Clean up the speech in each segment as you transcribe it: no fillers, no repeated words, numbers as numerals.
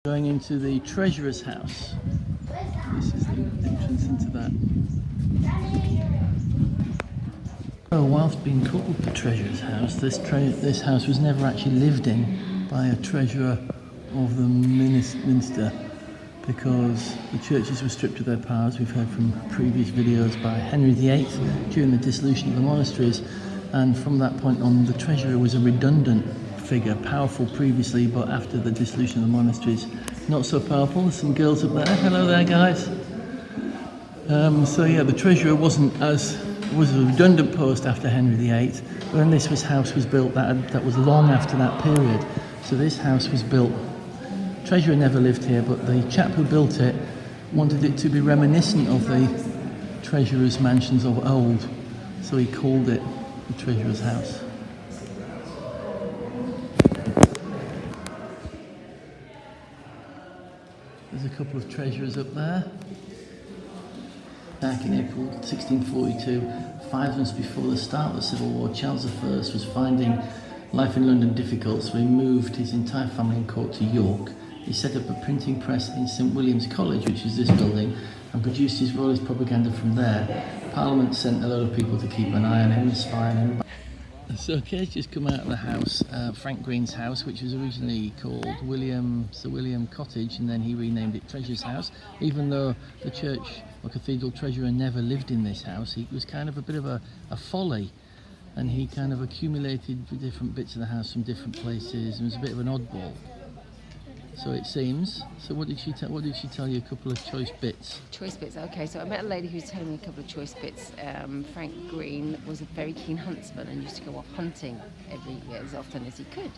Going into the treasurer's house. This is the entrance into that. So whilst being called the treasurer's house, this house was never actually lived in by a treasurer of the Minster, because the churches were stripped of their powers. We've heard from previous videos by Henry VIII during the dissolution of the monasteries, and from that point on the treasurer was a redundant figure, powerful previously, but after the dissolution of the monasteries, not so powerful. There's some girls up there. Hello there, guys. So yeah, the treasurer was a redundant post after Henry VIII. When this house was built, that was long after that period. So this house was built. Treasurer never lived here, but the chap who built it wanted it to be reminiscent of the treasurer's mansions of old, so he called it the treasurer's house. There's a couple of treasurers up there. Back in April 1642, 5 months before the start of the Civil War, Charles I was finding life in London difficult, so he moved his entire family and court to York. He set up a printing press in St William's College, which is this building, and produced his royalist propaganda from there. Parliament sent a load of people to keep an eye on him and spy on him. So Kate's just come out of the house, Frank Green's house, which was originally called Sir William Cottage, and then he renamed it Treasurer's House. Even though the church or cathedral treasurer never lived in this house, he was kind of a bit of a folly, and he kind of accumulated different bits of the house from different places, and was a bit of an oddball. So it seems. So what did she tell you? A couple of choice bits. Choice bits. Okay. So I met a lady who was telling me a couple of choice bits. Frank Green was a very keen huntsman and used to go off hunting every year as often as he could,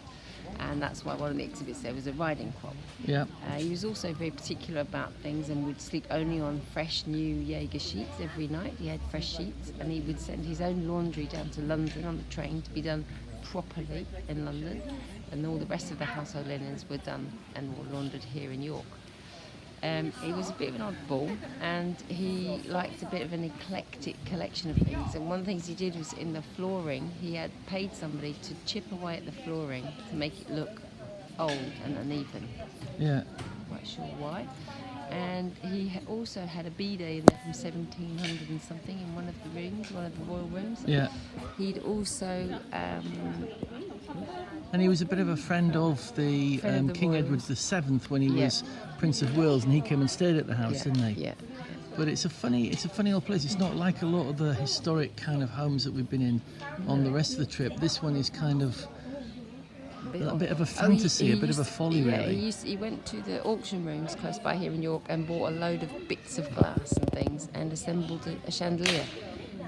and that's why one of the exhibits there was a riding crop. Yeah. He was also very particular about things and would sleep only on fresh new Jaeger sheets every night. He had fresh sheets, and he would send his own laundry down to London on the train to be done properly in London, and all the rest of the household linens were done and were laundered here in York. He was a bit of an oddball, and he liked a bit of an eclectic collection of things, and one of the things he did was in the flooring, he had paid somebody to chip away at the flooring to make it look old and uneven. Yeah. Quite sure why. And he also had a bidet in there from 1700 and something in one of the rooms, one of the royal rooms. Yeah. He'd also... and he was a bit of a friend of the King Edward VII when he was Prince of Wales, and he came and stayed at the house, didn't he? Yeah. But it's a funny old place. It's not like a lot of the historic kind of homes that we've been in on the rest of the trip. This one is kind of a bit of a fantasy, a bit of a folly, really. He went to the auction rooms close by here in York and bought a load of bits of glass and things and assembled a chandelier,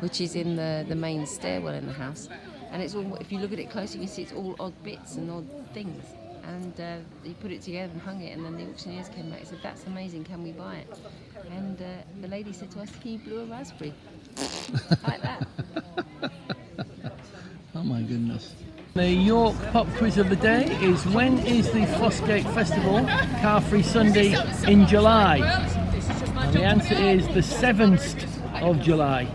which is in the main stairwell in the house. And it's all, if you look at it closely, you can see it's all odd bits and odd things. And he put it together and hung it, and then the auctioneers came back and said, "That's amazing, can we buy it?" And the lady said to us, "He blew a raspberry." Like that. Oh my goodness. The York pop quiz of the day is: when is the Fossgate Festival Car Free Sunday in July? And the answer is the 7th of July.